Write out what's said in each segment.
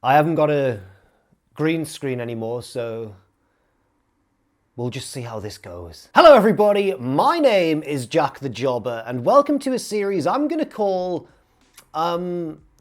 I haven't got a green screen anymore, so we'll just see how this goes. Hello everybody, my name is Jack the Jobber, and welcome to a series I'm gonna call,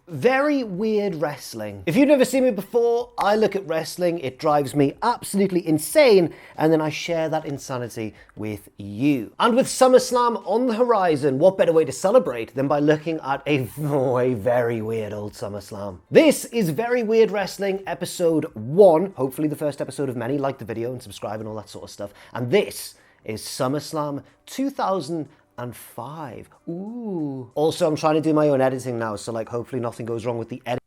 Very Weird Wrestling. If you've never seen me before, I look at wrestling, it drives me absolutely insane, and then I share that insanity with you. And with SummerSlam on the horizon, what better way to celebrate than by looking at a very weird old SummerSlam. This is Very Weird Wrestling, episode 1, hopefully the first episode of many. Like the video and subscribe and all that sort of stuff. And this is SummerSlam 2005. Ooh. Also, I'm trying to do my own editing now, so like hopefully nothing goes wrong with the edit.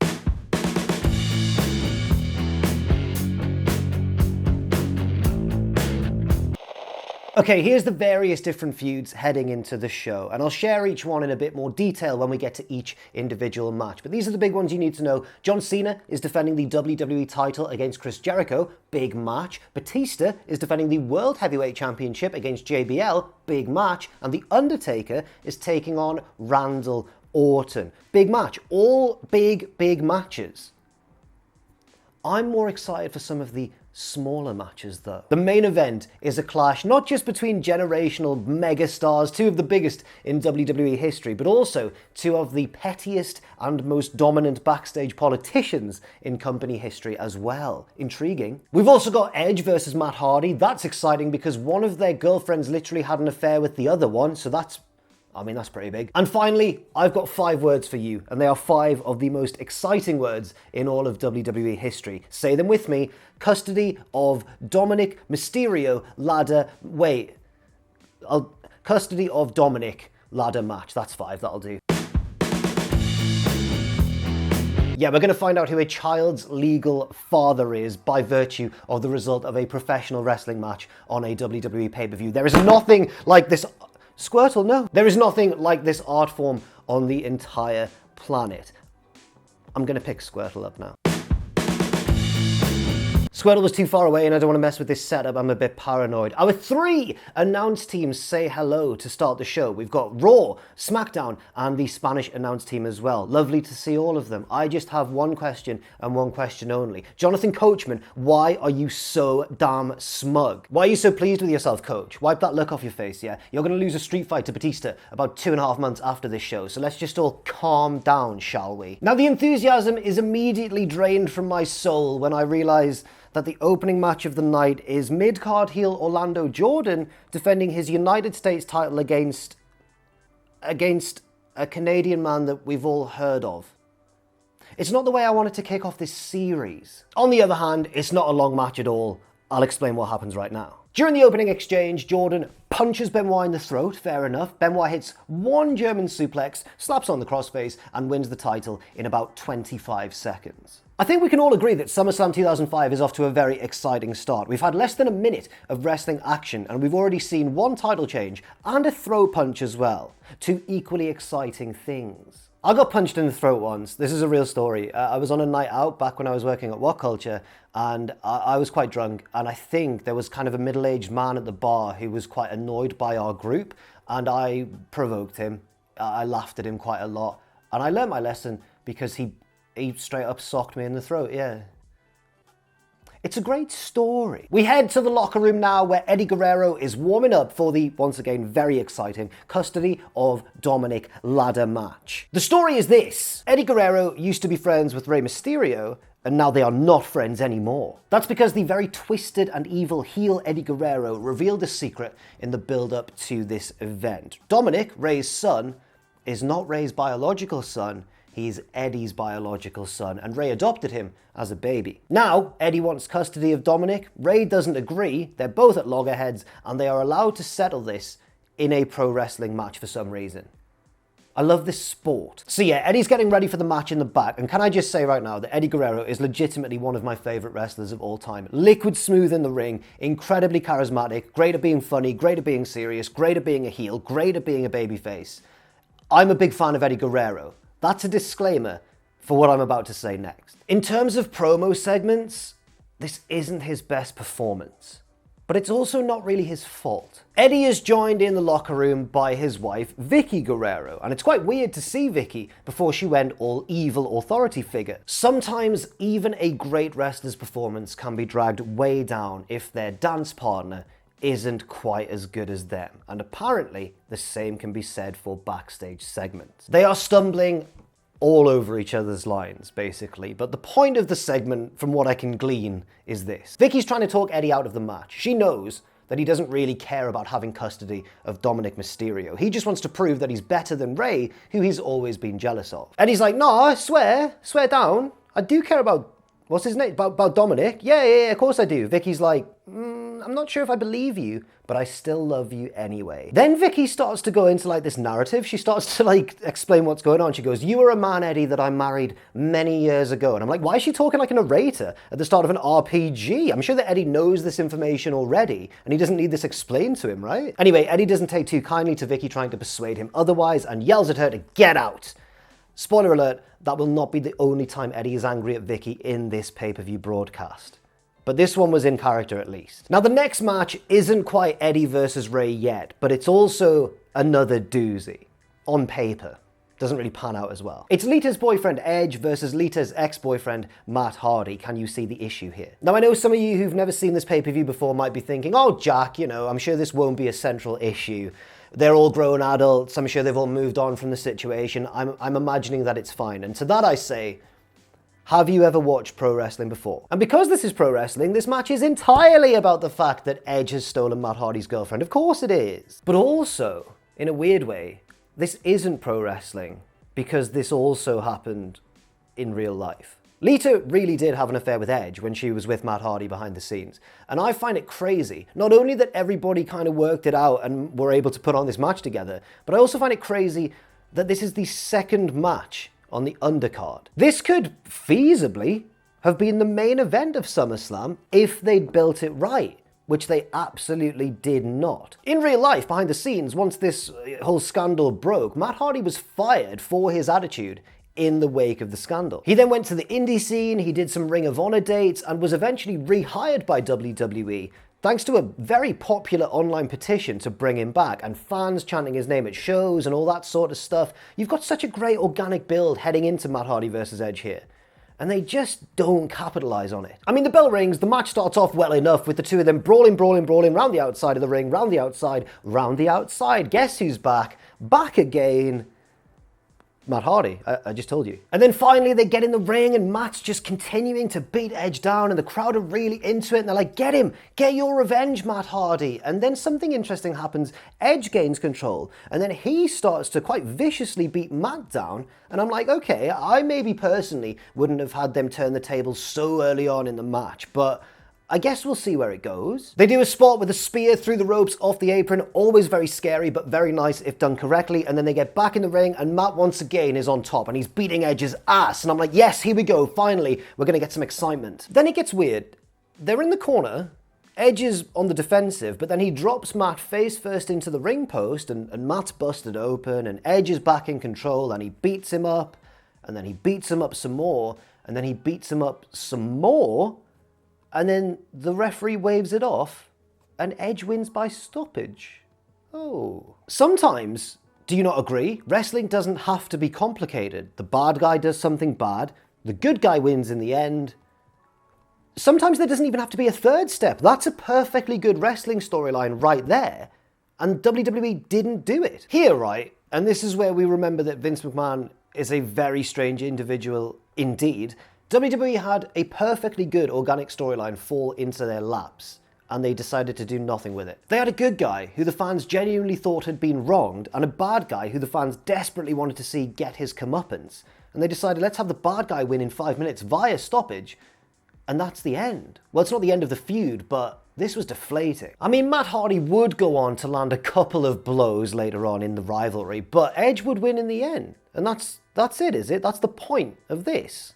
Okay, here's the various different feuds heading into the show, and I'll share each one in a bit more detail when we get to each individual match. But these are the big ones you need to know. John Cena is defending the WWE title against Chris Jericho, big match. Batista is defending the World Heavyweight Championship against JBL, big match. And the Undertaker is taking on Randall Orton, big match. All big matches. I'm more excited for some of the smaller matches though. The main event is a clash not just between generational megastars, two of the biggest in WWE history, but also two of the pettiest and most dominant backstage politicians in company history as well. Intriguing. We've also got Edge versus Matt Hardy. That's exciting because one of their girlfriends literally had an affair with the other one, so that's pretty big. And finally, I've got 5 words for you, and they are 5 of the most exciting words in all of WWE history. Say them with me. Custody of Dominic Mysterio custody of Dominic ladder match. That's 5, that'll do. Yeah, we're going to find out who a child's legal father is by virtue of the result of a professional wrestling match on a WWE pay-per-view. There is nothing like this... Squirtle, no. There is nothing like this art form on the entire planet. I'm gonna pick Squirtle up now. Squirtle was too far away and I don't want to mess with this setup, I'm a bit paranoid. Our 3 announce teams say hello to start the show. We've got Raw, SmackDown, and the Spanish announce team as well. Lovely to see all of them. I just have one question and one question only. Jonathan Coachman, why are you so damn smug? Why are you so pleased with yourself, Coach? Wipe that look off your face, yeah? You're going to lose a street fight to Batista about 2.5 months after this show, so let's just all calm down, shall we? Now, the enthusiasm is immediately drained from my soul when I realise that the opening match of the night is mid-card heel Orlando Jordan defending his United States title against a Canadian man that we've all heard of. It's not the way I wanted to kick off this series. On the other hand, it's not a long match at all. I'll explain what happens right now. During the opening exchange, Jordan punches Benoit in the throat, fair enough. Benoit hits one German suplex, slaps on the crossface, and wins the title in about 25 seconds. I think we can all agree that SummerSlam 2005 is off to a very exciting start. We've had less than a minute of wrestling action, and we've already seen one title change and a throw punch as well. 2 equally exciting things. I got punched in the throat once. This is a real story. I was on a night out back when I was working at What Culture, and I was quite drunk, and I think there was kind of a middle-aged man at the bar who was quite annoyed by our group, and I provoked him. I laughed at him quite a lot, and I learned my lesson because he straight up socked me in the throat, yeah. It's a great story. We head to the locker room now where Eddie Guerrero is warming up for the, once again, very exciting custody of Dominic ladder match. The story is this. Eddie Guerrero used to be friends with Rey Mysterio, and now they are not friends anymore. That's because the very twisted and evil heel Eddie Guerrero revealed a secret in the build-up to this event. Dominic, Rey's son, is not Rey's biological son. He's Eddie's biological son, and Rey adopted him as a baby. Now, Eddie wants custody of Dominic. Rey doesn't agree. They're both at loggerheads, and they are allowed to settle this in a pro wrestling match for some reason. I love this sport. So yeah, Eddie's getting ready for the match in the back, and can I just say right now that Eddie Guerrero is legitimately one of my favourite wrestlers of all time. Liquid smooth in the ring, incredibly charismatic, great at being funny, great at being serious, great at being a heel, great at being a babyface. I'm a big fan of Eddie Guerrero. That's a disclaimer for what I'm about to say next. In terms of promo segments, this isn't his best performance. but it's also not really his fault. Eddie is joined in the locker room by his wife, Vicky Guerrero, and it's quite weird to see Vicky before she went all evil authority figure. Sometimes even a great wrestler's performance can be dragged way down if their dance partner isn't quite as good as them, and apparently the same can be said for backstage segments. They are stumbling all over each other's lines, basically, but the point of the segment, from what I can glean, is this. Vicky's trying to talk Eddie out of the match. She knows that he doesn't really care about having custody of Dominic Mysterio. He just wants to prove that he's better than Rey, who he's always been jealous of. Eddie's like, no, I swear down, I do care about, what's his name, about Dominic? Yeah, of course I do. Vicky's like, I'm not sure if I believe you, but I still love you anyway. Then Vicky starts to go into like this narrative. She starts to like explain what's going on. She goes, you were a man, Eddie, that I married many years ago. And I'm like, why is she talking like a narrator at the start of an RPG? I'm sure that Eddie knows this information already, and he doesn't need this explained to him, right? Anyway, Eddie doesn't take too kindly to Vicky trying to persuade him otherwise and yells at her to get out. Spoiler alert, that will not be the only time Eddie is angry at Vicky in this pay-per-view broadcast. But this one was in character at least. Now the next match isn't quite Eddie versus Rey yet, but it's also another doozy. On paper. Doesn't really pan out as well. It's Lita's boyfriend Edge versus Lita's ex-boyfriend Matt Hardy. Can you see the issue here? Now I know some of you who've never seen this pay-per-view before might be thinking, oh Jack, you know, I'm sure this won't be a central issue. They're all grown adults, I'm sure they've all moved on from the situation. I'm imagining that it's fine. And to that I say, have you ever watched pro wrestling before? And because this is pro wrestling, this match is entirely about the fact that Edge has stolen Matt Hardy's girlfriend. Of course it is. But also, in a weird way, this isn't pro wrestling because this also happened in real life. Lita really did have an affair with Edge when she was with Matt Hardy behind the scenes. And I find it crazy, not only that everybody kind of worked it out and were able to put on this match together, but I also find it crazy that this is the second match on the undercard. This could feasibly have been the main event of SummerSlam if they'd built it right, which they absolutely did not. In real life, behind the scenes, once this whole scandal broke, Matt Hardy was fired for his attitude in the wake of the scandal. He then went to the indie scene, he did some Ring of Honor dates, and was eventually rehired by WWE, thanks to a very popular online petition to bring him back, and fans chanting his name at shows and all that sort of stuff. You've got such a great organic build heading into Matt Hardy versus Edge here, and they just don't capitalize on it. I mean, the bell rings, the match starts off well enough with the two of them brawling, round the outside of the ring, round the outside. Guess who's back? Back again. Matt Hardy, I just told you. And then finally they get in the ring and Matt's just continuing to beat Edge down and the crowd are really into it and they're like, get him, get your revenge, Matt Hardy. And then something interesting happens. Edge gains control and then he starts to quite viciously beat Matt down. And I'm like, okay, I maybe personally wouldn't have had them turn the tables so early on in the match, but I guess we'll see where it goes. They do a spot with a spear through the ropes off the apron, always very scary, but very nice if done correctly, and then they get back in the ring, and Matt once again is on top, and he's beating Edge's ass, and I'm like, yes, here we go, finally, we're gonna get some excitement. Then it gets weird. They're in the corner, Edge is on the defensive, but then he drops Matt face first into the ring post, and Matt's busted open, and Edge is back in control, and he beats him up, and then he beats him up some more, and then he beats him up some more, and then the referee waves it off, and Edge wins by stoppage. Oh. Sometimes, do you not agree? Wrestling doesn't have to be complicated. The bad guy does something bad, the good guy wins in the end. Sometimes there doesn't even have to be a third step. That's a perfectly good wrestling storyline right there. And WWE didn't do it. Here, right, and this is where we remember that Vince McMahon is a very strange individual indeed. WWE had a perfectly good organic storyline fall into their laps, and they decided to do nothing with it. They had a good guy who the fans genuinely thought had been wronged, and a bad guy who the fans desperately wanted to see get his comeuppance. And they decided, let's have the bad guy win in 5 minutes via stoppage, and that's the end. Well, it's not the end of the feud, but this was deflating. I mean, Matt Hardy would go on to land a couple of blows later on in the rivalry, but Edge would win in the end. And that's it, is it? That's the point of this.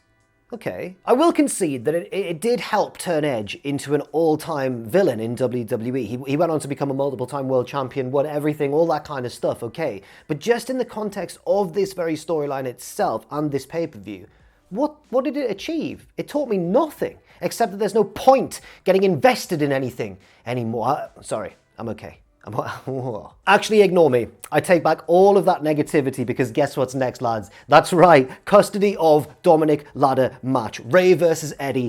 Okay. I will concede that it did help turn Edge into an all-time villain in WWE. He went on to become a multiple-time world champion, won everything, all that kind of stuff, okay. But just in the context of this very storyline itself and this pay-per-view, What did it achieve? It taught me nothing, except that there's no point getting invested in anything anymore. Sorry, I'm okay. Actually, ignore me. I take back all of that negativity because guess what's next, lads? That's right, custody of Dominic ladder match. Rey versus Eddie.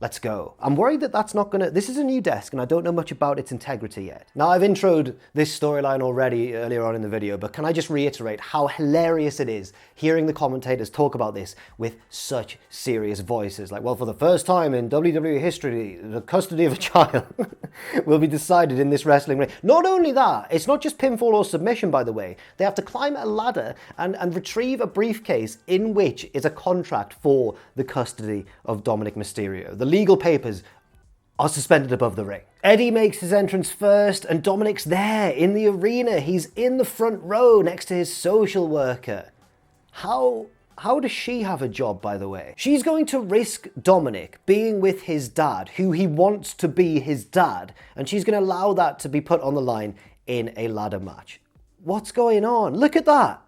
Let's go. I'm worried that that's not gonna... This is a new desk and I don't know much about its integrity yet. Now, I've introed this storyline already earlier on in the video, but can I just reiterate how hilarious it is hearing the commentators talk about this with such serious voices? Like, well, for the first time in WWE history, the custody of a child will be decided in this wrestling ring. Not only that, it's not just pinfall or submission, by the way. They have to climb a ladder and retrieve a briefcase in which is a contract for the custody of Dominic Mysterio. The legal papers are suspended above the ring. Eddie makes his entrance first and Dominic's there in the arena. He's in the front row next to his social worker. How does she have a job, by the way? She's going to risk Dominic being with his dad, who he wants to be his dad, and she's going to allow that to be put on the line in a ladder match. What's going on? Look at that.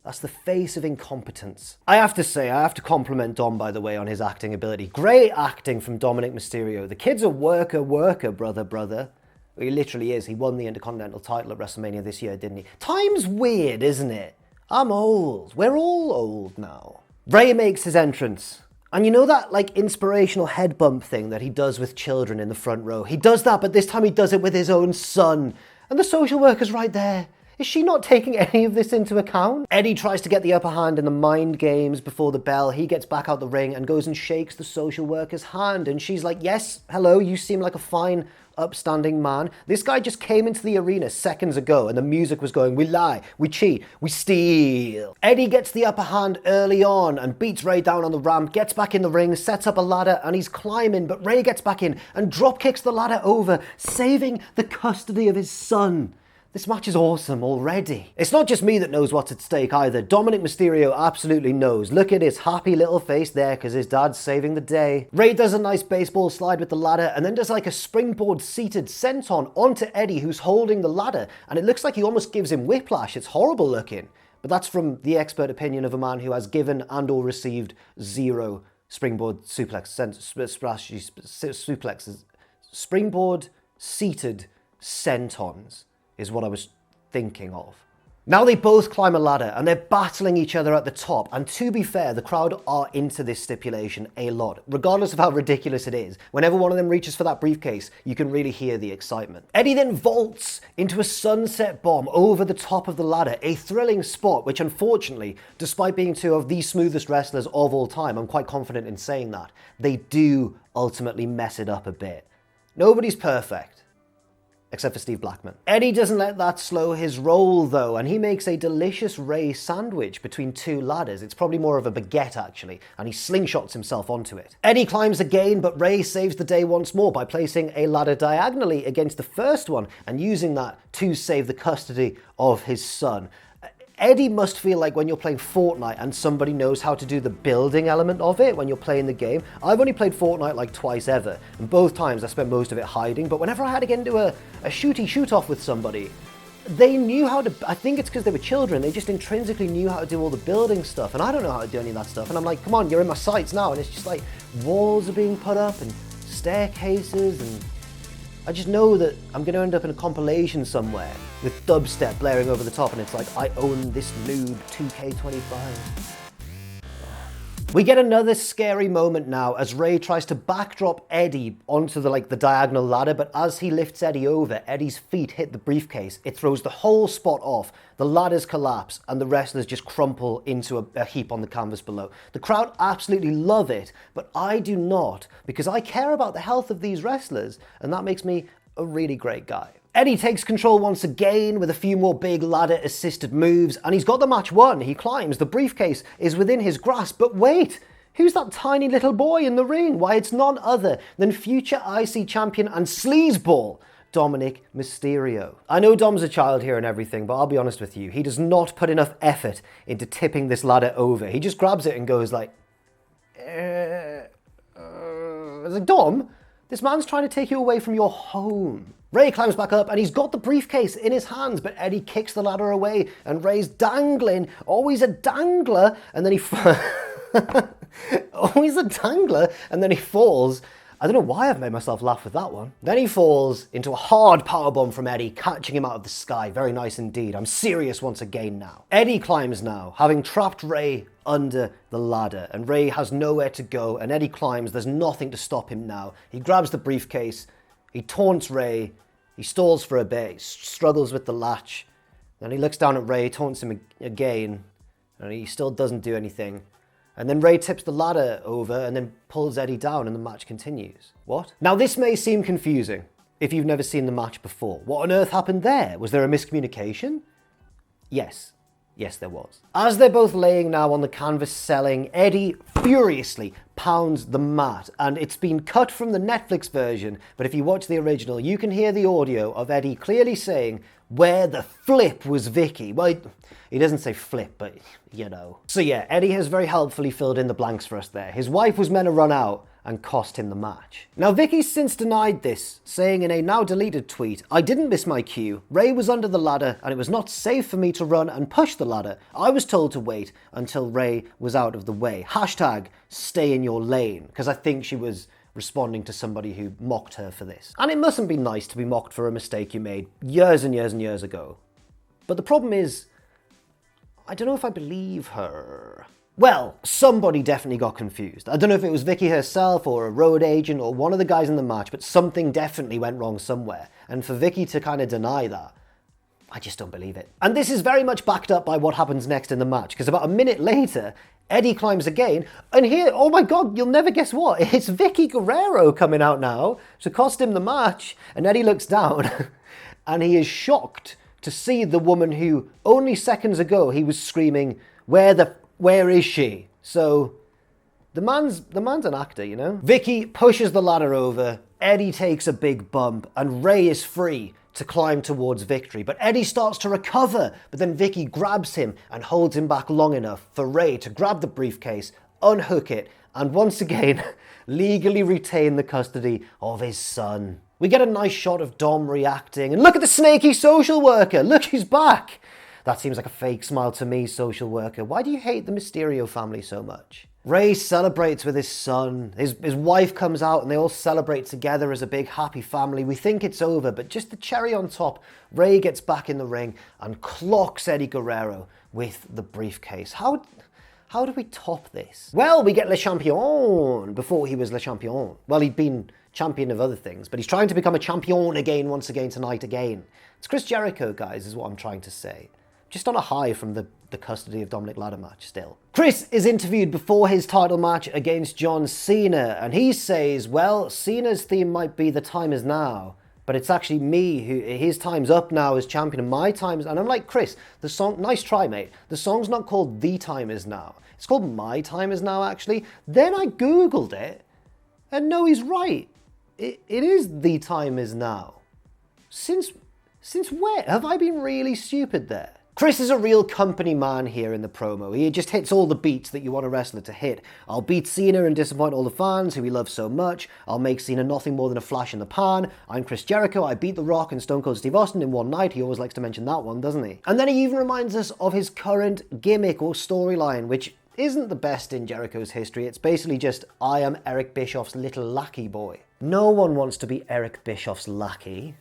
That's the face of incompetence. I have to say, I have to compliment Dom, by the way, on his acting ability. Great acting from Dominic Mysterio. The kid's a worker, brother. He literally is. He won the Intercontinental title at WrestleMania this year, didn't he? Time's weird, isn't it? I'm old. We're all old now. Rey makes his entrance. And you know that, like, inspirational head bump thing that he does with children in the front row? He does that, but this time he does it with his own son. And the social worker's right there. Is she not taking any of this into account? Eddie tries to get the upper hand in the mind games before the bell. He gets back out the ring and goes and shakes the social worker's hand. And she's like, yes, hello, you seem like a fine, upstanding man. This guy just came into the arena seconds ago and the music was going, we lie, we cheat, we steal. Eddie gets the upper hand early on and beats Rey down on the ramp, gets back in the ring, sets up a ladder and he's climbing, but Rey gets back in and drop kicks the ladder over, saving the custody of his son. This match is awesome already. It's not just me that knows what's at stake either. Dominic Mysterio absolutely knows. Look at his happy little face there because his dad's saving the day. Rey does a nice baseball slide with the ladder and then does like a springboard seated senton onto Eddie, who's holding the ladder, and it looks like he almost gives him whiplash. It's horrible looking. But that's from the expert opinion of a man who has given and or received 0 springboard suplexes. Springboard seated sentons is what I was thinking of. Now they both climb a ladder and they're battling each other at the top, and to be fair, the crowd are into this stipulation a lot. Regardless of how ridiculous it is, whenever one of them reaches for that briefcase, you can really hear the excitement. Eddie then vaults into a sunset bomb over the top of the ladder, a thrilling spot which unfortunately, despite being two of the smoothest wrestlers of all time, I'm quite confident in saying that, they do ultimately mess it up a bit. Nobody's perfect. Except for Steve Blackman. Eddie doesn't let that slow his roll though, and he makes a delicious Rey sandwich between 2 ladders. It's probably more of a baguette actually, and he slingshots himself onto it. Eddie climbs again, but Rey saves the day once more by placing a ladder diagonally against the first one and using that to save the custody of his son. Eddie must feel like when you're playing Fortnite and somebody knows how to do the building element of it when you're playing the game. I've only played Fortnite like twice ever, and both times I spent most of it hiding, but whenever I had to get into a shooty shoot-off with somebody, they knew how to, I think it's because they were children, they just intrinsically knew how to do all the building stuff, and I don't know how to do any of that stuff, and I'm like, come on, you're in my sights now, and it's just like walls are being put up and staircases, and I just know that I'm going to end up in a compilation somewhere with dubstep blaring over the top, and it's like, I own this noob 2K25. We get another scary moment now as Rey tries to backdrop Eddie onto the diagonal ladder, but as he lifts Eddie over, Eddie's feet hit the briefcase. It throws the whole spot off. The ladders collapse and the wrestlers just crumple into a heap on the canvas below. The crowd absolutely love it, but I do not, because I care about the health of these wrestlers, and that makes me a really great guy. Eddie takes control once again with a few more big ladder-assisted moves, and he's got the match won. He climbs, the briefcase is within his grasp, but wait! Who's that tiny little boy in the ring? Why, it's none other than future IC champion and sleazeball, Dominic Mysterio. I know Dom's a child here and everything, but I'll be honest with you, he does not put enough effort into tipping this ladder over. He just grabs it and goes like, Dom? This man's trying to take you away from your home. Rey climbs back up and he's got the briefcase in his hands, but Eddie kicks the ladder away and Rey's dangling. Always a dangler, and then he always a dangler, and then he falls. I don't know why I've made myself laugh with that one. Then he falls into a hard powerbomb from Eddie, catching him out of the sky. Very nice indeed. I'm serious once again now. Eddie climbs now, having trapped Rey under the ladder, and Rey has nowhere to go, and Eddie climbs. There's nothing to stop him now. He grabs the briefcase, he taunts Rey, he stalls for a bit, struggles with the latch, then he looks down at Rey, taunts him again, and he still doesn't do anything. And then Rey tips the ladder over and then pulls Eddie down and the match continues. What? Now this may seem confusing if you've never seen the match before. What on earth happened there? Was there a miscommunication? Yes. Yes, there was. As they're both laying now on the canvas selling, Eddie furiously pounds the mat, and it's been cut from the Netflix version, but if you watch the original, you can hear the audio of Eddie clearly saying, "Where the flip was Vicky?" Well, he doesn't say flip, but you know. So yeah, Eddie has very helpfully filled in the blanks for us there. His wife was meant to run out and cost him the match. Now Vicky's since denied this, saying in a now deleted tweet, "I didn't miss my cue. Rey was under the ladder and it was not safe for me to run and push the ladder. I was told to wait until Rey was out of the way. Hashtag stay in your lane." Because I think she was responding to somebody who mocked her for this. And it mustn't be nice to be mocked for a mistake you made years and years and years ago. But the problem is, I don't know if I believe her. Well, somebody definitely got confused. I don't know if it was Vicky herself or a road agent or one of the guys in the match, but something definitely went wrong somewhere. And for Vicky to kind of deny that, I just don't believe it. And this is very much backed up by what happens next in the match, because about a minute later, Eddie climbs again, and here, oh my god, you'll never guess what, it's Vicky Guerrero coming out now to cost him the match, and Eddie looks down, and he is shocked to see the woman who only seconds ago he was screaming, where is she? So, the man's an actor, you know? Vicky pushes the ladder over, Eddie takes a big bump, and Rey is free to climb towards victory. But Eddie starts to recover, but then Vicky grabs him and holds him back long enough for Rey to grab the briefcase, unhook it, and once again, legally retain the custody of his son. We get a nice shot of Dom reacting, and look at the snaky social worker, look, he's back. That seems like a fake smile to me, social worker. Why do you hate the Mysterio family so much? Rey celebrates with his son. His wife comes out and they all celebrate together as a big happy family. We think it's over, but just the cherry on top, Rey gets back in the ring and clocks Eddie Guerrero with the briefcase. How do we top this? Well, we get Le Champion before he was Le Champion. Well, he'd been champion of other things, but he's trying to become a champion again, once again, tonight again. It's Chris Jericho, guys, is what I'm trying to say. Just on a high from the custody of Dominic ladder match still. Chris is interviewed before his title match against John Cena, and he says, well, Cena's theme might be the time is now, but it's actually me who, his time's up now as champion and my time's, and I'm like, Chris, the song, nice try, mate. The song's not called The Time Is Now. It's called My Time Is Now, actually. Then I Googled it, and no, he's right. It is The Time Is Now. Since when? Have I been really stupid there? Chris is a real company man here in the promo. He just hits all the beats that you want a wrestler to hit. I'll beat Cena and disappoint all the fans who he loves so much. I'll make Cena nothing more than a flash in the pan. I'm Chris Jericho. I beat The Rock and Stone Cold Steve Austin in one night. He always likes to mention that one, doesn't he? And then he even reminds us of his current gimmick or storyline, which isn't the best in Jericho's history. It's basically just, I am Eric Bischoff's little lackey boy. No one wants to be Eric Bischoff's lackey.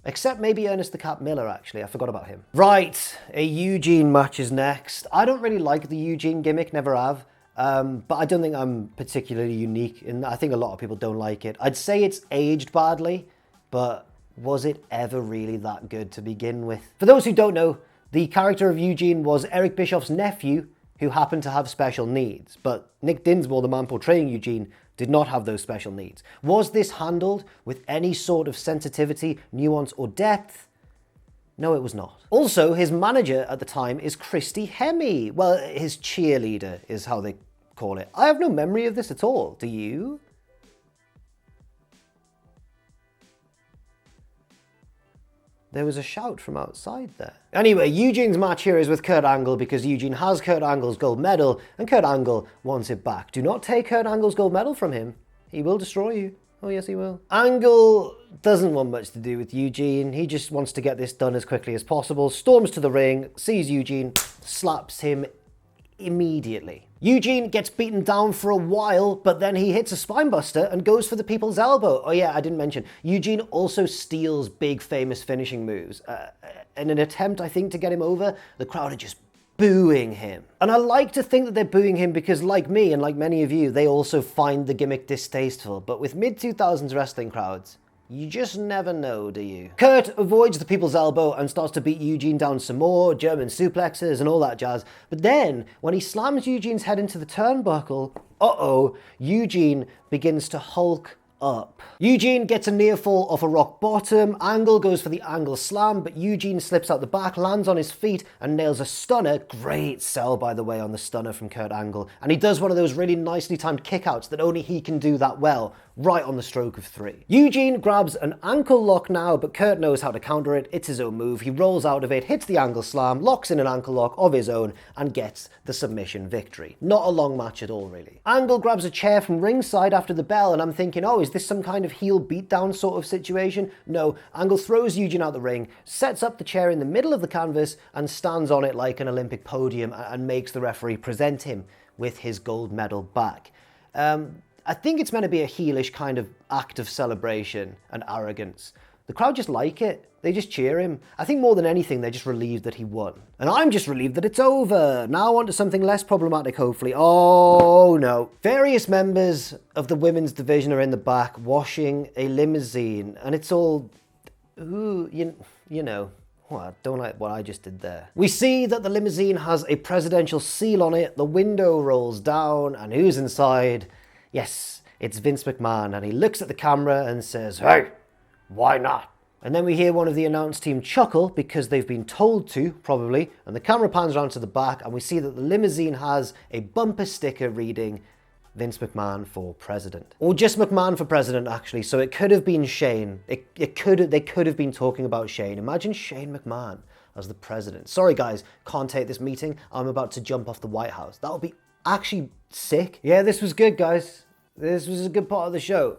Except maybe Ernest the Cat Miller, actually. I forgot about him. Right, a Eugene match is next. I don't really like the Eugene gimmick, never have. But I don't think I'm particularly unique. I think a lot of people don't like it. I'd say it's aged badly, but was it ever really that good to begin with? For those who don't know, the character of Eugene was Eric Bischoff's nephew, who happened to have special needs. But Nick Dinsmore, the man portraying Eugene, did not have those special needs. Was this handled with any sort of sensitivity, nuance, or depth? No, it was not. Also, his manager at the time is Christy Hemme. Well, his cheerleader is how they call it. I have no memory of this at all. Do you? There was a shout from outside there. Anyway, Eugene's match here is with Kurt Angle because Eugene has Kurt Angle's gold medal and Kurt Angle wants it back. Do not take Kurt Angle's gold medal from him. He will destroy you. Oh yes, he will. Angle doesn't want much to do with Eugene. He just wants to get this done as quickly as possible. Storms to the ring, sees Eugene, slaps him immediately. Eugene gets beaten down for a while, but then he hits a spinebuster and goes for the people's elbow. Oh yeah, I didn't mention. Eugene also steals big famous finishing moves. In an attempt, I think, to get him over, the crowd are just booing him. And I like to think that they're booing him because, like me and like many of you, they also find the gimmick distasteful. But with mid-2000s wrestling crowds, you just never know, do you? Kurt avoids the people's elbow and starts to beat Eugene down some more, German suplexes and all that jazz. But then, when he slams Eugene's head into the turnbuckle, Eugene begins to hulk up. Eugene gets a near fall off a rock bottom. Angle goes for the angle slam, but Eugene slips out the back, lands on his feet, and nails a stunner. Great sell, by the way, on the stunner from Kurt Angle. And he does one of those really nicely timed kickouts that only he can do that well, right on the stroke of 3. Eugene grabs an ankle lock now, but Kurt knows how to counter it. It's his own move. He rolls out of it, hits the angle slam, locks in an ankle lock of his own, and gets the submission victory. Not a long match at all, really. Angle grabs a chair from ringside after the bell, and I'm thinking, oh, is this some kind of heel beatdown sort of situation? No, Angle throws Eugene out the ring, sets up the chair in the middle of the canvas, and stands on it like an Olympic podium and makes the referee present him with his gold medal back. I think it's meant to be a heelish kind of act of celebration and arrogance. The crowd just like it. They just cheer him. I think more than anything, they're just relieved that he won. And I'm just relieved that it's over. Now on to something less problematic, hopefully. Oh, no. Various members of the women's division are in the back washing a limousine. And it's all, ooh, you know. Well, I don't like what I just did there. We see that the limousine has a presidential seal on it. The window rolls down. And who's inside? Yes, it's Vince McMahon. And he looks at the camera and says, "Hey, why not?" And then we hear one of the announce team chuckle because they've been told to, probably, and the camera pans around to the back and we see that the limousine has a bumper sticker reading Vince McMahon for president. Or just McMahon for president, actually, so it could have been Shane. They could have been talking about Shane. Imagine Shane McMahon as the president. Sorry guys, can't take this meeting. I'm about to jump off the White House. That would be actually sick. Yeah, this was good, guys. This was a good part of the show.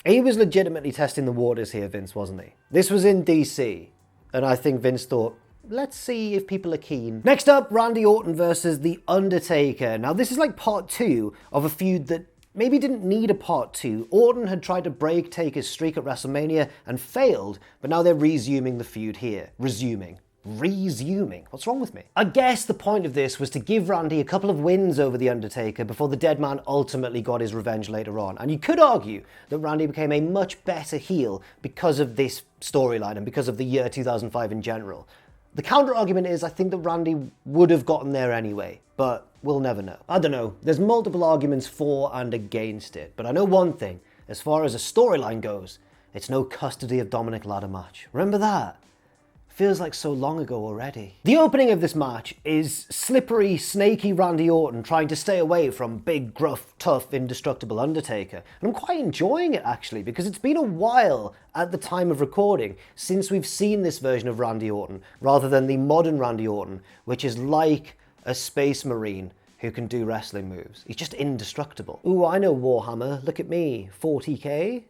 He was legitimately testing the waters here, Vince, wasn't he? This was in DC, and I think Vince thought, let's see if people are keen. Next up, Randy Orton versus The Undertaker. Now, this is like part 2 of a feud that maybe didn't need a part 2. Orton had tried to break Taker's streak at WrestleMania and failed, but now they're resuming the feud here. Resuming. What's wrong with me? I guess the point of this was to give Randy a couple of wins over The Undertaker before the dead man ultimately got his revenge later on. And you could argue that Randy became a much better heel because of this storyline and because of the year 2005 in general. The counter argument is I think that Randy would have gotten there anyway, but we'll never know. I don't know. There's multiple arguments for and against it, but I know one thing. As far as a storyline goes, it's no custody of Dominic ladder match. Remember that? Feels like so long ago already. The opening of this match is slippery, snaky Randy Orton trying to stay away from big, gruff, tough, indestructible Undertaker. And I'm quite enjoying it actually, because it's been a while at the time of recording since we've seen this version of Randy Orton, rather than the modern Randy Orton, which is like a space marine who can do wrestling moves. He's just indestructible. Ooh, I know Warhammer. Look at me. 40k?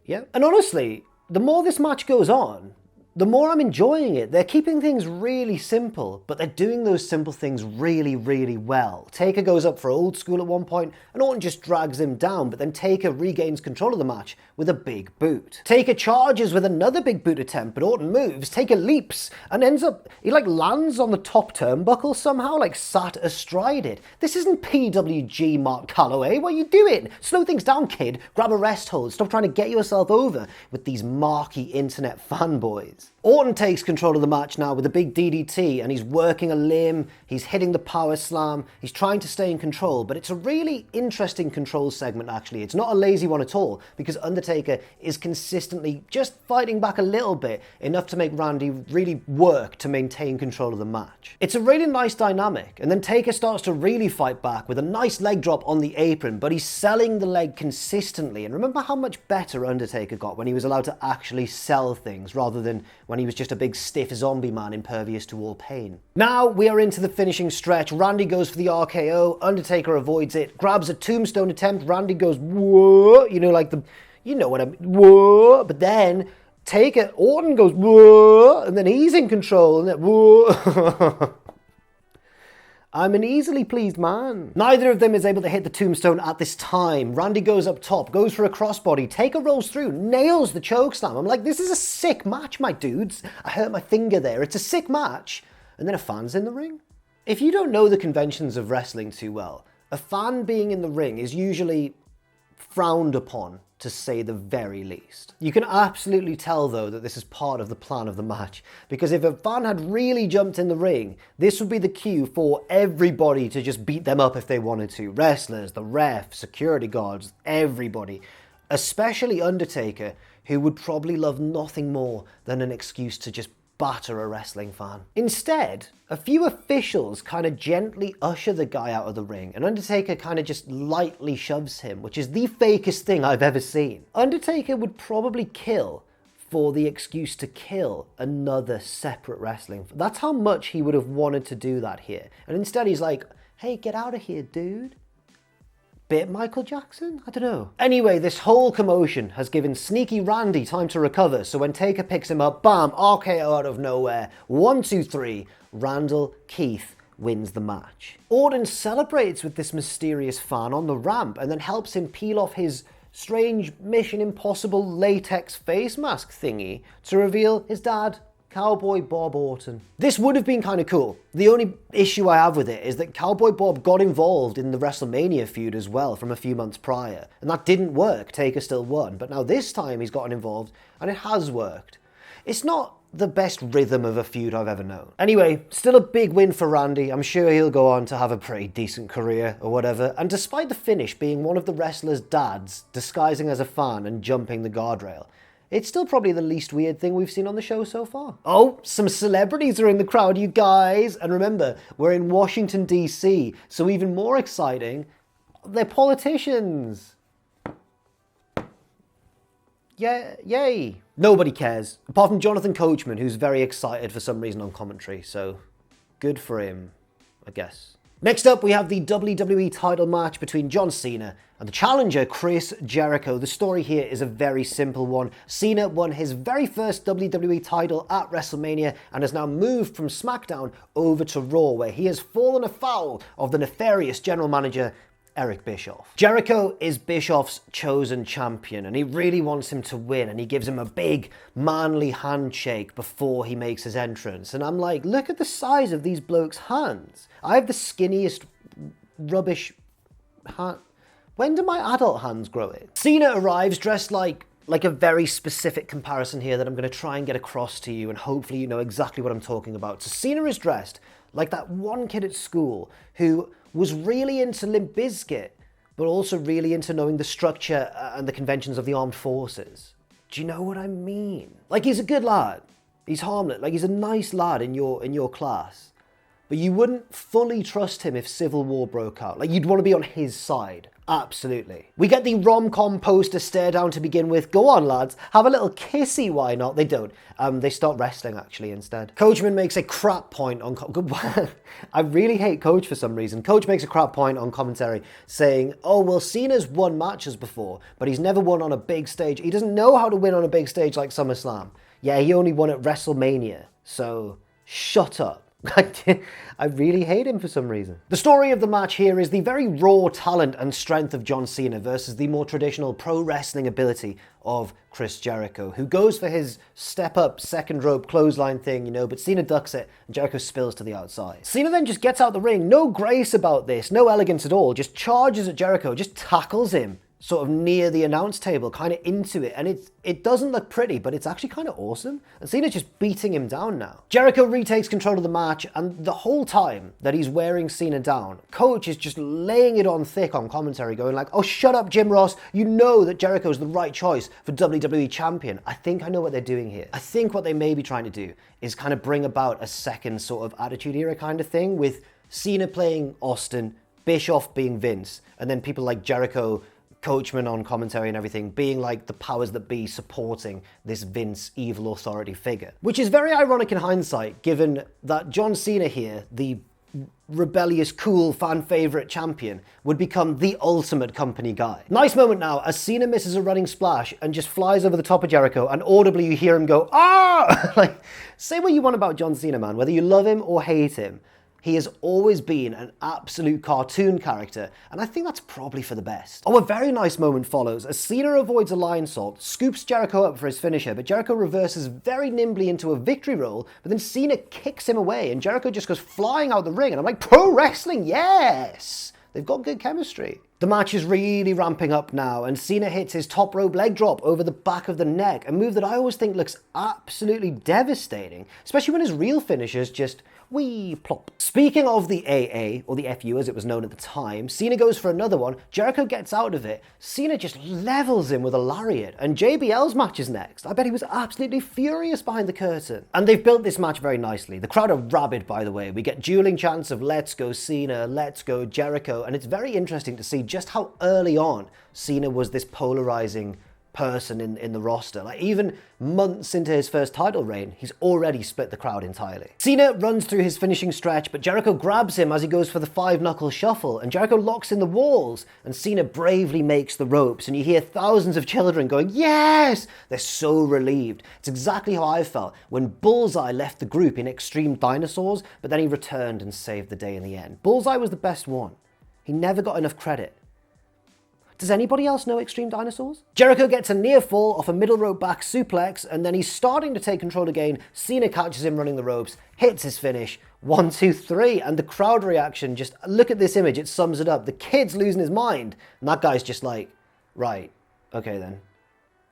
Yeah. And honestly, the more this match goes on, the more I'm enjoying it. They're keeping things really simple, but they're doing those simple things really, really well. Taker goes up for old school at one point, and Orton just drags him down, but then Taker regains control of the match with a big boot. Taker charges with another big boot attempt, but Orton moves. Taker leaps, and ends up, he lands on the top turnbuckle somehow, sat astride it. This isn't PWG Mark Calloway. What are you doing? Slow things down, kid. Grab a rest hold. Stop trying to get yourself over with these marky internet fanboys. Orton takes control of the match now with a big DDT, and he's working a limb, he's hitting the power slam, he's trying to stay in control, but it's a really interesting control segment actually. It's not a lazy one at all, because Undertaker is consistently just fighting back a little bit, enough to make Randy really work to maintain control of the match. It's a really nice dynamic, and then Taker starts to really fight back with a nice leg drop on the apron, but he's selling the leg consistently, and remember how much better Undertaker got when he was allowed to actually sell things rather than when he was just a big stiff zombie man impervious to all pain. Now we are into the finishing stretch. Randy goes for the RKO, Undertaker avoids it, grabs a tombstone attempt, Randy goes, whoa, you know, like the, you know what I mean, whoa, but then Taker, Orton goes, whoa, and then he's in control, and then, whoa. I'm an easily pleased man. Neither of them is able to hit the tombstone at this time. Randy goes up top, goes for a crossbody, Taker rolls through, nails the chokeslam. I'm like, this is a sick match, my dudes. I hurt my finger there. It's a sick match. And then a fan's in the ring. If you don't know the conventions of wrestling too well, a fan being in the ring is usually frowned upon, to say the very least. You can absolutely tell though that this is part of the plan of the match, because if a fan had really jumped in the ring, this would be the cue for everybody to just beat them up if they wanted to. Wrestlers, the ref, security guards, everybody. Especially Undertaker, who would probably love nothing more than an excuse to just batter a wrestling fan. Instead, a few officials kind of gently usher the guy out of the ring, and Undertaker kind of just lightly shoves him, which is the fakest thing I've ever seen. Undertaker would probably kill for the excuse to kill another separate wrestling fan. That's how much he would have wanted to do that here. And instead he's like, hey, get out of here, dude. Bit Michael Jackson? I don't know. Anyway, this whole commotion has given sneaky Randy time to recover, so when Taker picks him up, bam, RKO out of nowhere. 1, 2, 3, Randall Keith wins the match. Orton celebrates with this mysterious fan on the ramp and then helps him peel off his strange Mission Impossible latex face mask thingy to reveal his dad, Cowboy Bob Orton. This would have been kind of cool. The only issue I have with it is that Cowboy Bob got involved in the WrestleMania feud as well from a few months prior, and that didn't work. Taker still won, but now this time he's gotten involved and it has worked. It's not the best rhythm of a feud I've ever known. Anyway, still a big win for Randy. I'm sure he'll go on to have a pretty decent career or whatever, and despite the finish being one of the wrestler's dads disguising as a fan and jumping the guardrail, it's still probably the least weird thing we've seen on the show so far. Oh, some celebrities are in the crowd, you guys. And remember, we're in Washington, D.C., so even more exciting, they're politicians. Yeah, yay. Nobody cares, apart from Jonathan Coachman, who's very excited for some reason on commentary, so good for him, I guess. Next up, we have the WWE title match between John Cena and the challenger, Chris Jericho. The story here is a very simple one. Cena won his very first WWE title at WrestleMania and has now moved from SmackDown over to Raw, where he has fallen afoul of the nefarious general manager, Eric Bischoff. Jericho is Bischoff's chosen champion and he really wants him to win, and he gives him a big manly handshake before he makes his entrance. And I'm like, look at the size of these blokes' hands. I have the skinniest rubbish hand. When do my adult hands grow in? Cena arrives dressed like a very specific comparison here that I'm going to try and get across to you, and hopefully you know exactly what I'm talking about. So Cena is dressed like that one kid at school who was really into Limp Bizkit, but also really into knowing the structure and the conventions of the armed forces. Do you know what I mean? Like, he's a good lad. He's harmless. Like, he's a nice lad in your class. But you wouldn't fully trust him if civil war broke out. Like, you'd want to be on his side. Absolutely. We get the rom-com poster stare down to begin with. Go on, lads. Have a little kissy, why not? They don't. They start wrestling, actually, instead. Coachman makes a crap point on... I really hate Coach for some reason. Coach makes a crap point on commentary saying, oh, well, Cena's won matches before, but he's never won on a big stage. He doesn't know how to win on a big stage like SummerSlam. Yeah, he only won at WrestleMania. So, shut up. I really hate him for some reason. The story of the match here is the very raw talent and strength of John Cena versus the more traditional pro wrestling ability of Chris Jericho, who goes for his step-up second rope clothesline thing, you know, but Cena ducks it and Jericho spills to the outside. Cena then just gets out the ring, no grace about this, no elegance at all, just charges at Jericho, just tackles him sort of near the announce table, kind of into it, and it doesn't look pretty, but it's actually kind of awesome, and Cena's just beating him down now. Jericho retakes control of the match, and the whole time that he's wearing Cena down, Coach is just laying it on thick on commentary, going like, oh, shut up, Jim Ross, you know that Jericho's the right choice for WWE Champion. I think I know what they're doing here. I think what they may be trying to do is kind of bring about a second sort of Attitude Era kind of thing, with Cena playing Austin, Bischoff being Vince, and then people like Jericho, Coachman on commentary and everything, being like the powers that be supporting this Vince evil authority figure. Which is very ironic in hindsight, given that John Cena here, the rebellious, cool, fan favorite champion, would become the ultimate company guy. Nice moment now as Cena misses a running splash and just flies over the top of Jericho, and audibly you hear him go, "Ah!" Like, say what you want about John Cena, man, whether you love him or hate him. He has always been an absolute cartoon character, and I think that's probably for the best. Oh, a very nice moment follows as Cena avoids a lion salt, scoops Jericho up for his finisher, but Jericho reverses very nimbly into a victory roll, but then Cena kicks him away, and Jericho just goes flying out the ring, and I'm like, pro wrestling, yes! They've got good chemistry. The match is really ramping up now, and Cena hits his top rope leg drop over the back of the neck, a move that I always think looks absolutely devastating, especially when his real finishers just wee plop. Speaking of the AA, or the FU as it was known at the time, Cena goes for another one, Jericho gets out of it, Cena just levels him with a lariat, and JBL's match is next. I bet he was absolutely furious behind the curtain. And they've built this match very nicely. The crowd are rabid, by the way. We get dueling chants of "Let's go Cena," "Let's go Jericho," and it's very interesting to see just how early on Cena was this polarizing person in the roster. Like, even months into his first title reign, he's already split the crowd entirely. Cena runs through his finishing stretch, but Jericho grabs him as he goes for the 5-knuckle shuffle, and Jericho locks in the walls, and Cena bravely makes the ropes, and you hear thousands of children going, "Yes!" They're so relieved. It's exactly how I felt when Bullseye left the group in Extreme Dinosaurs, but then he returned and saved the day in the end. Bullseye was the best one. He never got enough credit. Does anybody else know Extreme Dinosaurs? Jericho gets a near fall off a middle rope back suplex, and then he's starting to take control again. Cena catches him running the ropes, hits his finish, 1, 2, 3, and the crowd reaction, just look at this image, it sums it up. The kid's losing his mind, and that guy's just like, right, okay then.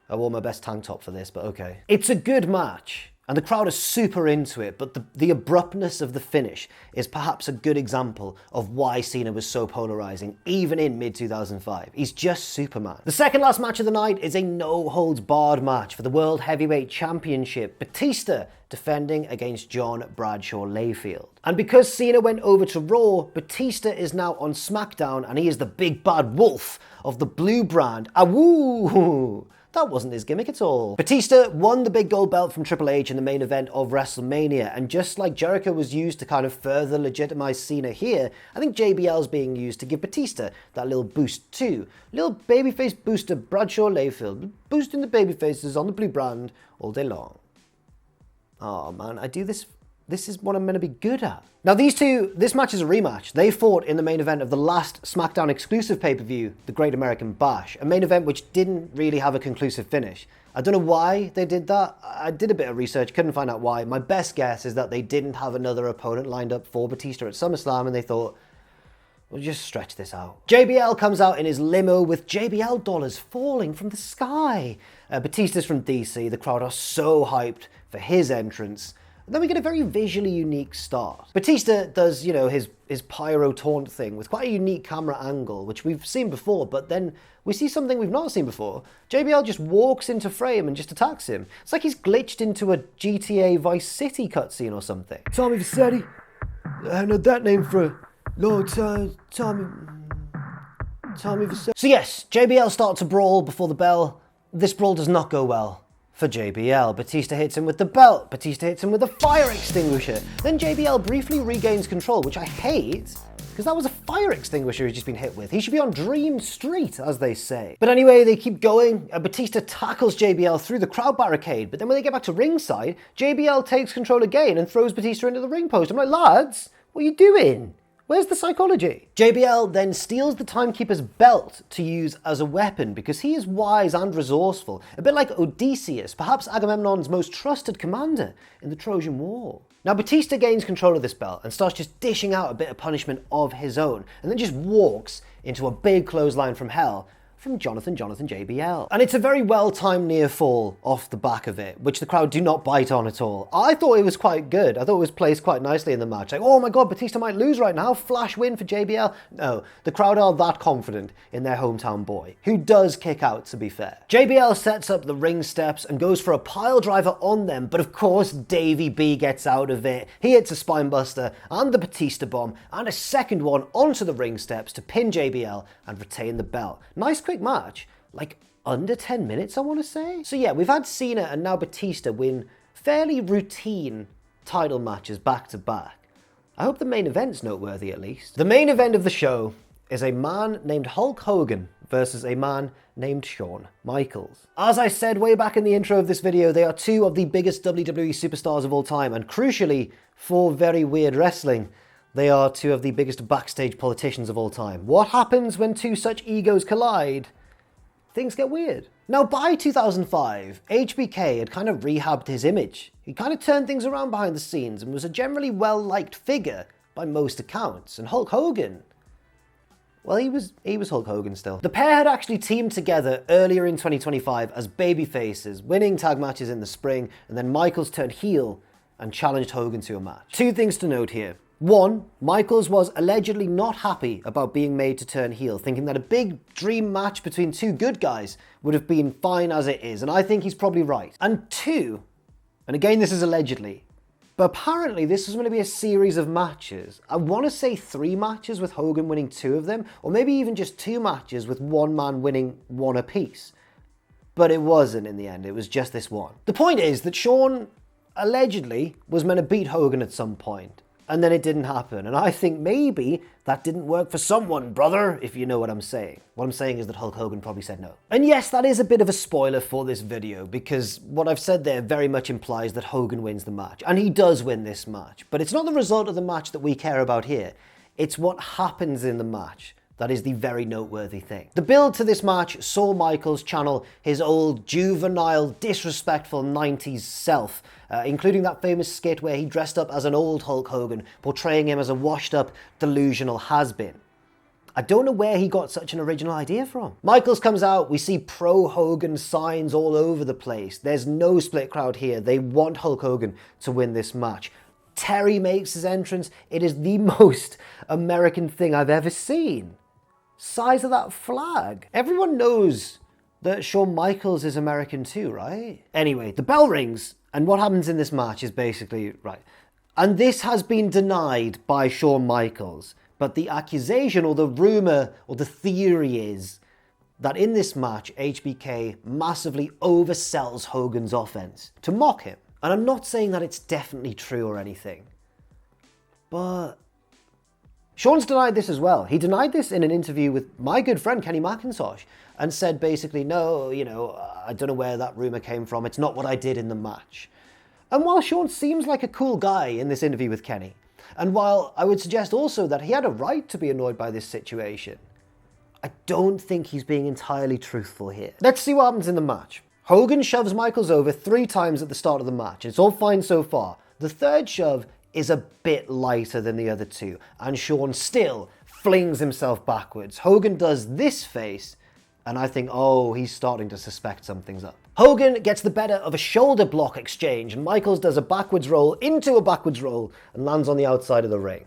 I wore my best tank top for this, but okay. It's a good match, and the crowd are super into it, but the abruptness of the finish is perhaps a good example of why Cena was so polarizing, even in mid-2005. He's just Superman. The second last match of the night is a no-holds-barred match for the World Heavyweight Championship. Batista defending against John Bradshaw Layfield. And because Cena went over to Raw, Batista is now on SmackDown, and he is the big bad wolf of the blue brand. Awoo! That wasn't his gimmick at all. Batista won the big gold belt from Triple H in the main event of WrestleMania, and just like Jericho was used to kind of further legitimize Cena here, I think JBL's being used to give Batista that little boost too. Little babyface booster Bradshaw Layfield, boosting the babyfaces on the blue brand all day long. Oh man, I do this. This is what I'm going to be good at. Now this match is a rematch. They fought in the main event of the last SmackDown exclusive pay-per-view, the Great American Bash, a main event which didn't really have a conclusive finish. I don't know why they did that. I did a bit of research, couldn't find out why. My best guess is that they didn't have another opponent lined up for Batista at SummerSlam, and they thought, we'll just stretch this out. JBL comes out in his limo with JBL dollars falling from the sky. Batista's from DC. The crowd are so hyped for his entrance. And then we get a very visually unique start. Batista does, you know, his pyro taunt thing with quite a unique camera angle, which we've seen before, but then we see something we've not seen before. JBL just walks into frame and just attacks him. It's like he's glitched into a GTA Vice City cutscene or something. Tommy Vassetti, I know that name for a long time. Tommy Vassetti. So yes, JBL starts a brawl before the bell. This brawl does not go well for JBL. Batista hits him with the belt. Batista hits him with a fire extinguisher. Then JBL briefly regains control, which I hate, because that was a fire extinguisher he's just been hit with. He should be on Dream Street, as they say. But anyway, they keep going. Batista tackles JBL through the crowd barricade, but then when they get back to ringside, JBL takes control again and throws Batista into the ring post. I'm like, lads, what are you doing? Where's the psychology? JBL then steals the Timekeeper's belt to use as a weapon because he is wise and resourceful, a bit like Odysseus, perhaps Agamemnon's most trusted commander in the Trojan War. Now Batista gains control of this belt and starts just dishing out a bit of punishment of his own, and then just walks into a big clothesline from hell from Jonathan JBL. And it's a very well-timed near fall off the back of it, which the crowd do not bite on at all. I thought it was quite good. I thought it was placed quite nicely in the match. Like, oh my god, Batista might lose right now. Flash win for JBL. No, the crowd are that confident in their hometown boy, who does kick out, to be fair. JBL sets up the ring steps and goes for a pile driver on them, but of course Davey B gets out of it. He hits a spinebuster and the Batista bomb, and a second one onto the ring steps to pin JBL and retain the belt. Nice quick quick match, like under 10 minutes, I want to say. So yeah, we've had Cena and now Batista win fairly routine title matches back to back. I hope the main event's noteworthy at least. The main event of the show is a man named Hulk Hogan versus a man named Shawn Michaels. As I said way back in the intro of this video, they are two of the biggest WWE superstars of all time, and crucially, for very weird wrestling, they are two of the biggest backstage politicians of all time. What happens when two such egos collide? Things get weird. Now, by 2005, HBK had kind of rehabbed his image. He kind of turned things around behind the scenes and was a generally well-liked figure by most accounts. And Hulk Hogan, well, he was Hulk Hogan still. The pair had actually teamed together earlier in 2025 as babyfaces, winning tag matches in the spring, and then Michaels turned heel and challenged Hogan to a match. Two things to note here. One, Michaels was allegedly not happy about being made to turn heel, thinking that a big dream match between two good guys would have been fine as it is, and I think he's probably right. And two, and again this is allegedly, but apparently this was going to be a series of matches. I want to say 3 matches with Hogan winning 2 of them, or maybe even just 2 matches with one man winning 1 apiece. But it wasn't in the end, it was just this one. The point is that Shawn allegedly was meant to beat Hogan at some point, and then it didn't happen. And I think maybe that didn't work for someone, brother, if you know what I'm saying. What I'm saying is that Hulk Hogan probably said no. And yes, that is a bit of a spoiler for this video, because what I've said there very much implies that Hogan wins the match. And he does win this match. But it's not the result of the match that we care about here. It's what happens in the match that is the very noteworthy thing. The build to this match saw Michaels channel his old juvenile, disrespectful 90s self, including that famous skit where he dressed up as an old Hulk Hogan, portraying him as a washed-up, delusional has-been. I don't know where he got such an original idea from. Michaels comes out, we see pro-Hogan signs all over the place. There's no split crowd here. They want Hulk Hogan to win this match. Terry makes his entrance. It is the most American thing I've ever seen. Size of that flag. Everyone knows that Shawn Michaels is American too, right? Anyway, the bell rings, and what happens in this match is basically, right, and this has been denied by Shawn Michaels, but the accusation or the rumor or the theory is that in this match, HBK massively oversells Hogan's offense to mock him. And I'm not saying that it's definitely true or anything, but Shawn's denied this as well. He denied this in an interview with my good friend Kenny McIntosh and said basically, no, I don't know where that rumor came from. It's not what I did in the match. And while Shawn seems like a cool guy in this interview with Kenny, and while I would suggest also that he had a right to be annoyed by this situation, I don't think he's being entirely truthful here. Let's see what happens in the match. Hogan shoves Michaels over 3 times at the start of the match. It's all fine so far. The third shove is a bit lighter than the other 2, and Shawn still flings himself backwards. Hogan does this face, and I think, oh, he's starting to suspect something's up. Hogan gets the better of a shoulder block exchange, and Michaels does a backwards roll into a backwards roll and lands on the outside of the ring.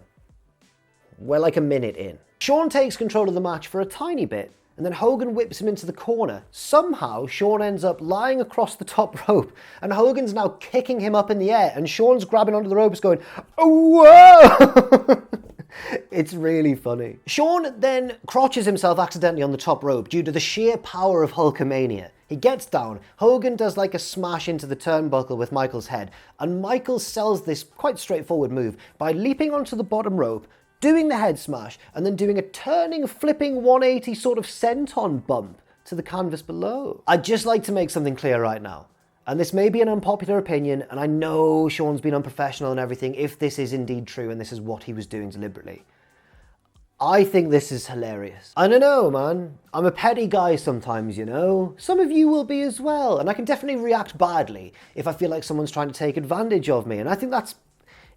We're like a minute in. Shawn takes control of the match for a tiny bit, and then Hogan whips him into the corner. Somehow, Shawn ends up lying across the top rope, and Hogan's now kicking him up in the air, and Shawn's grabbing onto the ropes going, whoa! It's really funny. Shawn then crotches himself accidentally on the top rope due to the sheer power of Hulkamania. He gets down, Hogan does like a smash into the turnbuckle with Michaels' head, and Michaels sells this quite straightforward move by leaping onto the bottom rope, doing the head smash, and then doing a turning, flipping 180 sort of senton bump to the canvas below. I'd just like to make something clear right now. And this may be an unpopular opinion, and I know Shawn's been unprofessional and everything, if this is indeed true and this is what he was doing deliberately. I think this is hilarious. I don't know, man. I'm a petty guy sometimes, Some of you will be as well, and I can definitely react badly if I feel like someone's trying to take advantage of me, and I think that's,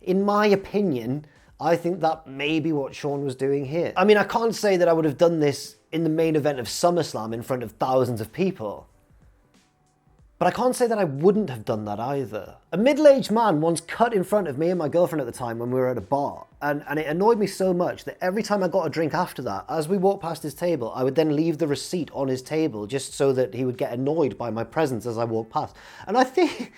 in my opinion, I think that may be what Shawn was doing here. I mean, I can't say that I would have done this in the main event of SummerSlam in front of thousands of people. But I can't say that I wouldn't have done that either. A middle-aged man once cut in front of me and my girlfriend at the time when we were at a bar. And it annoyed me so much that every time I got a drink after that, as we walked past his table, I would then leave the receipt on his table just so that he would get annoyed by my presence as I walked past. And I think,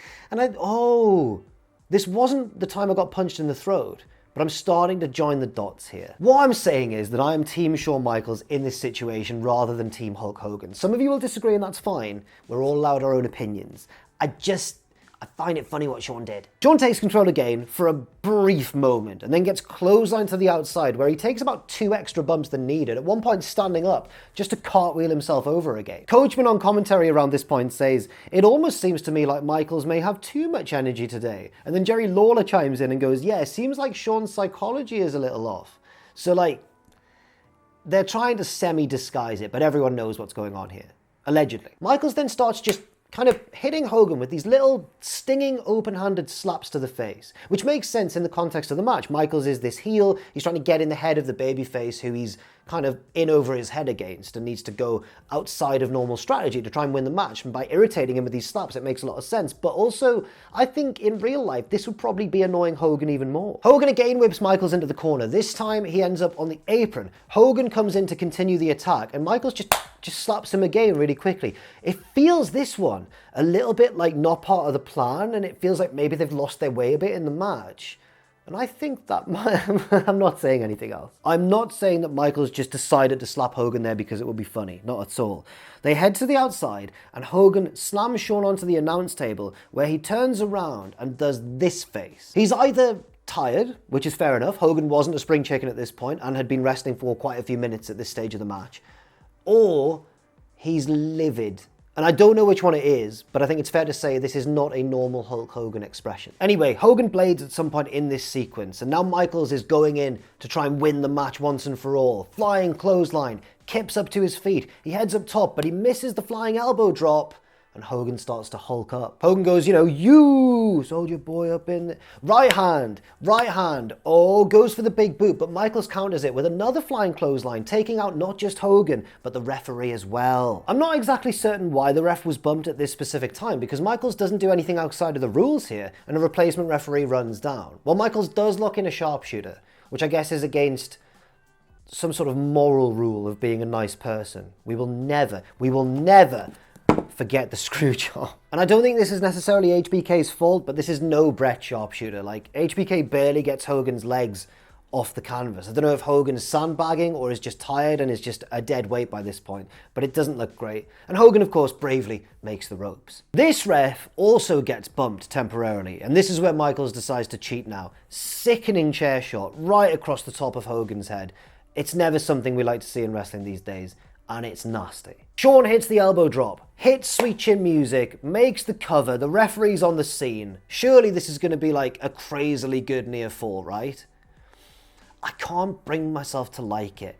this wasn't the time I got punched in the throat. but I'm starting to join the dots here. What I'm saying is that I am Team Shawn Michaels in this situation rather than Team Hulk Hogan. Some of you will disagree and that's fine. We're all allowed our own opinions. I find it funny what Shawn did. Shawn takes control again for a brief moment and then gets clotheslined to the outside where he takes about 2 extra bumps than needed, at one point standing up just to cartwheel himself over again. Coachman on commentary around this point says, "It almost seems to me like Michaels may have too much energy today." And then Jerry Lawler chimes in and goes, "Yeah, it seems like Shawn's psychology is a little off." So like, they're trying to semi-disguise it, but everyone knows what's going on here. Allegedly. Michaels then starts just kind of hitting Hogan with these little stinging open-handed slaps to the face, which makes sense in the context of the match. Michaels is this heel, he's trying to get in the head of the babyface who he's kind of in over his head against and needs to go outside of normal strategy to try and win the match. And by irritating him with these slaps, it makes a lot of sense. But also, I think in real life, this would probably be annoying Hogan even more. Hogan again whips Michaels into the corner. This time, he ends up on the apron. Hogan comes in to continue the attack, and Michaels just slaps him again really quickly. It feels, this one, a little bit like not part of the plan, and it feels like maybe they've lost their way a bit in the match. And I think that I'm not saying anything else. I'm not saying that Michaels just decided to slap Hogan there because it would be funny. Not at all. They head to the outside and Hogan slams Shawn onto the announce table where he turns around and does this face. He's either tired, which is fair enough. Hogan wasn't a spring chicken at this point and had been wrestling for quite a few minutes at this stage of the match. Or he's livid. And I don't know which one it is, but I think it's fair to say this is not a normal Hulk Hogan expression. Anyway, Hogan blades at some point in this sequence, and now Michaels is going in to try and win the match once and for all. Flying clothesline, kips up to his feet, he heads up top, but he misses the flying elbow drop, and Hogan starts to Hulk up. Hogan goes, "You, soldier boy up in the..." Right hand, oh, goes for the big boot, but Michaels counters it with another flying clothesline, taking out not just Hogan, but the referee as well. I'm not exactly certain why the ref was bumped at this specific time, because Michaels doesn't do anything outside of the rules here, and a replacement referee runs down. Well, Michaels does lock in a sharpshooter, which I guess is against some sort of moral rule of being a nice person. We will never forget the screw job. And I don't think this is necessarily HBK's fault, but this is no Brett sharpshooter. Like, HBK barely gets Hogan's legs off the canvas. I don't know if Hogan's sandbagging or is just tired and is just a dead weight by this point, but it doesn't look great. And Hogan, of course, bravely makes the ropes. This ref also gets bumped temporarily, and this is where Michaels decides to cheat now. Sickening chair shot right across the top of Hogan's head. It's never something we like to see in wrestling these days, and it's nasty. Shawn hits the elbow drop, hits Sweet Chin Music, makes the cover, the referee's on the scene. Surely this is going to be like a crazily good near fall, right? I can't bring myself to like it,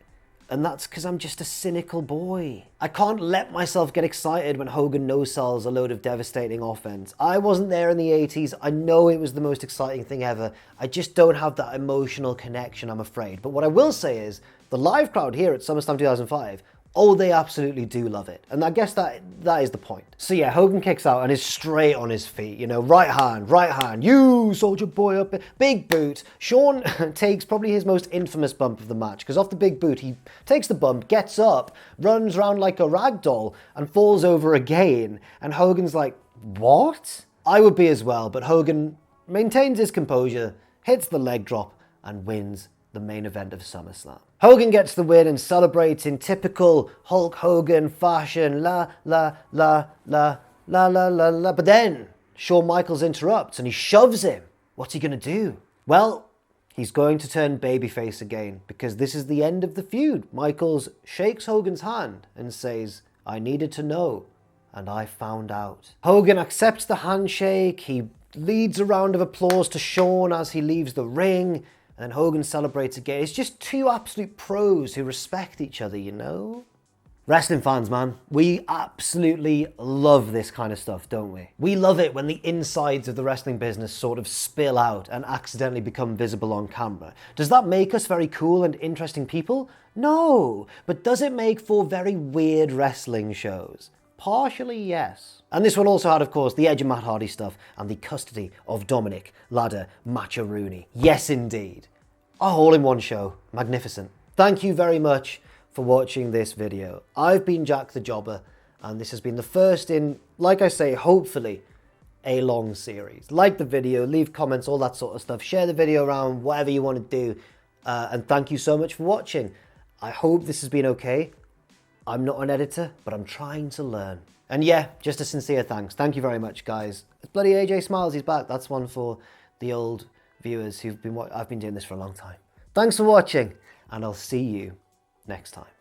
and that's because I'm just a cynical boy. I can't let myself get excited when Hogan no-sells a load of devastating offense. I wasn't there in the 80s, I know it was the most exciting thing ever. I just don't have that emotional connection, I'm afraid. But what I will say is, the live crowd here at SummerSlam 2005, oh, they absolutely do love it. And I guess that is the point. So yeah, Hogan kicks out and is straight on his feet. Right hand, you soldier boy up, big boot. Shawn takes probably his most infamous bump of the match, because off the big boot, he takes the bump, gets up, runs around like a rag doll, and falls over again. And Hogan's like, what? I would be as well, but Hogan maintains his composure, hits the leg drop, and wins the main event of SummerSlam. Hogan gets the win and celebrates in typical Hulk Hogan fashion, la la la la la la la la. But then Shawn Michaels interrupts and he shoves him. What's he gonna do? Well, he's going to turn babyface again, because this is the end of the feud. Michaels shakes Hogan's hand and says, "I needed to know, and I found out." Hogan accepts the handshake. He leads a round of applause to Shawn as he leaves the ring. And Hogan celebrates again. It's just two absolute pros who respect each other, Wrestling fans, man, we absolutely love this kind of stuff, don't we? We love it when the insides of the wrestling business sort of spill out and accidentally become visible on camera. Does that make us very cool and interesting people? No. But does it make for very weird wrestling shows? Partially, yes. And this one also had, of course, the Edge and Matt Hardy stuff and the custody of Dominic, Ladder, Macho-Rooney. Yes, indeed. Oh, all in one show. Magnificent. Thank you very much for watching this video. I've been Jack the Jobber, and this has been the first in, like I say, hopefully, a long series. Like the video, leave comments, all that sort of stuff. Share the video around, whatever you want to do. And thank you so much for watching. I hope this has been okay. I'm not an editor, but I'm trying to learn. And yeah, just a sincere thanks. Thank you very much, guys. It's bloody AJ Smiles, he's back. That's one for the old viewers I've been doing this for a long time. Thanks for watching, and I'll see you next time.